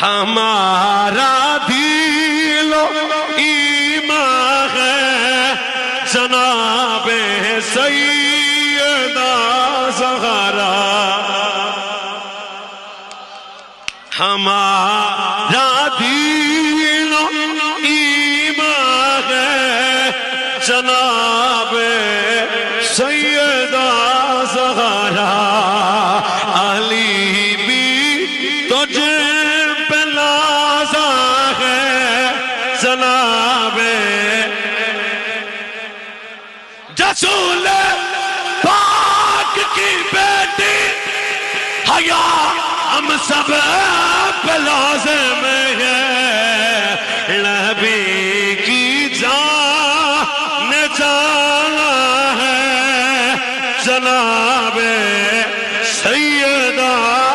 ہمارا دل و ایمان ہے جناب سیدہ زہرا، ہمارا دل و ایمان ہے جناب سیدہ زہرا، علی بھی تجھے پہ نازا ہے جناب رسول پاک کی بیٹی، حیا ہم سب پہ لازم ہے، نبی